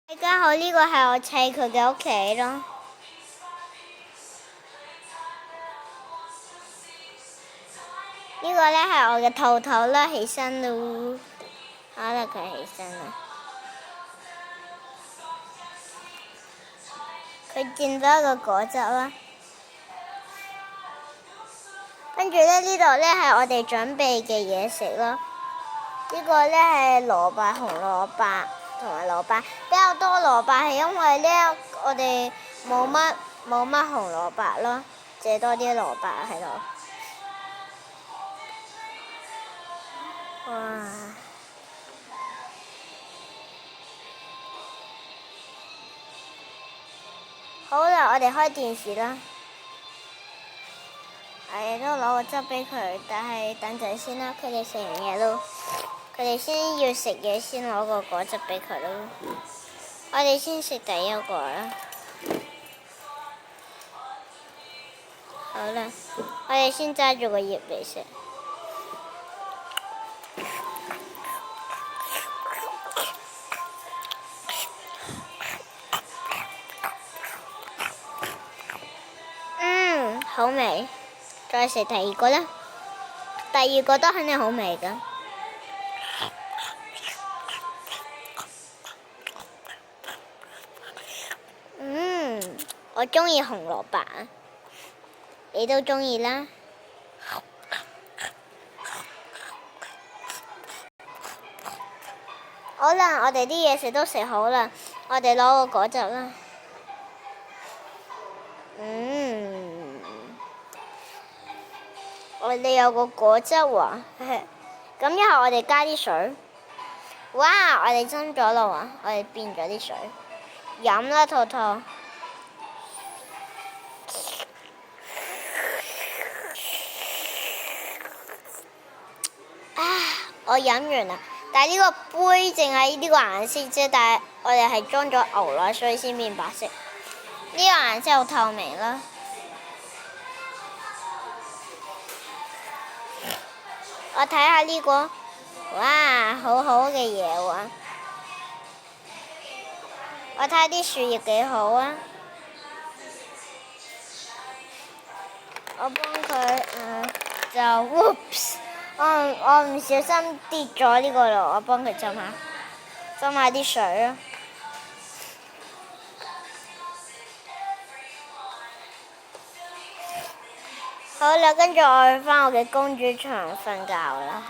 大家好，呢個係我砌佢嘅屋企咯。呢個呢係我嘅兔兔啦，起身咯。好啦，佢起身啦。佢見到一個果汁啦。跟住呢，呢度呢係我哋準備嘅嘢食咯。呢個呢係蘿蔔、紅蘿蔔同埋蘿蔔，比較多蘿蔔係因為呢我哋冇乜紅蘿蔔咯，借多啲蘿蔔喺度。哇！好啦，我哋開電視啦。都攞個汁俾佢，但係等陣先啦。佢哋食完嘢咯，佢哋先要食嘢先攞個果汁俾佢咯。我哋先食第一個啦。好啦，我哋先揸住個葉嚟食。好味。再食第二個啦，第二個都肯定好味㗎。我鍾意紅蘿蔔，你都鍾意啦。好啦，我哋啲嘢食都食好啦，我哋攞個果汁啦。我哋有個果汁喎，咁一後我哋加啲水。哇！我哋蒸咗啦喎，我哋變咗啲水，飲啦，兔兔。我飲完啦，但係呢個杯淨係呢個顏色啫，但係我哋係裝咗牛奶，所以先變白色。呢個顏色好透明啦。我睇下呢個，哇，好好嘅嘢喎！我睇下啲樹葉幾好啊！我幫佢就 ，whoops！ 我唔小心跌咗呢個咯，我幫佢浸下啲水啊！好啦，跟住我去返我嘅公主床瞓覺啦。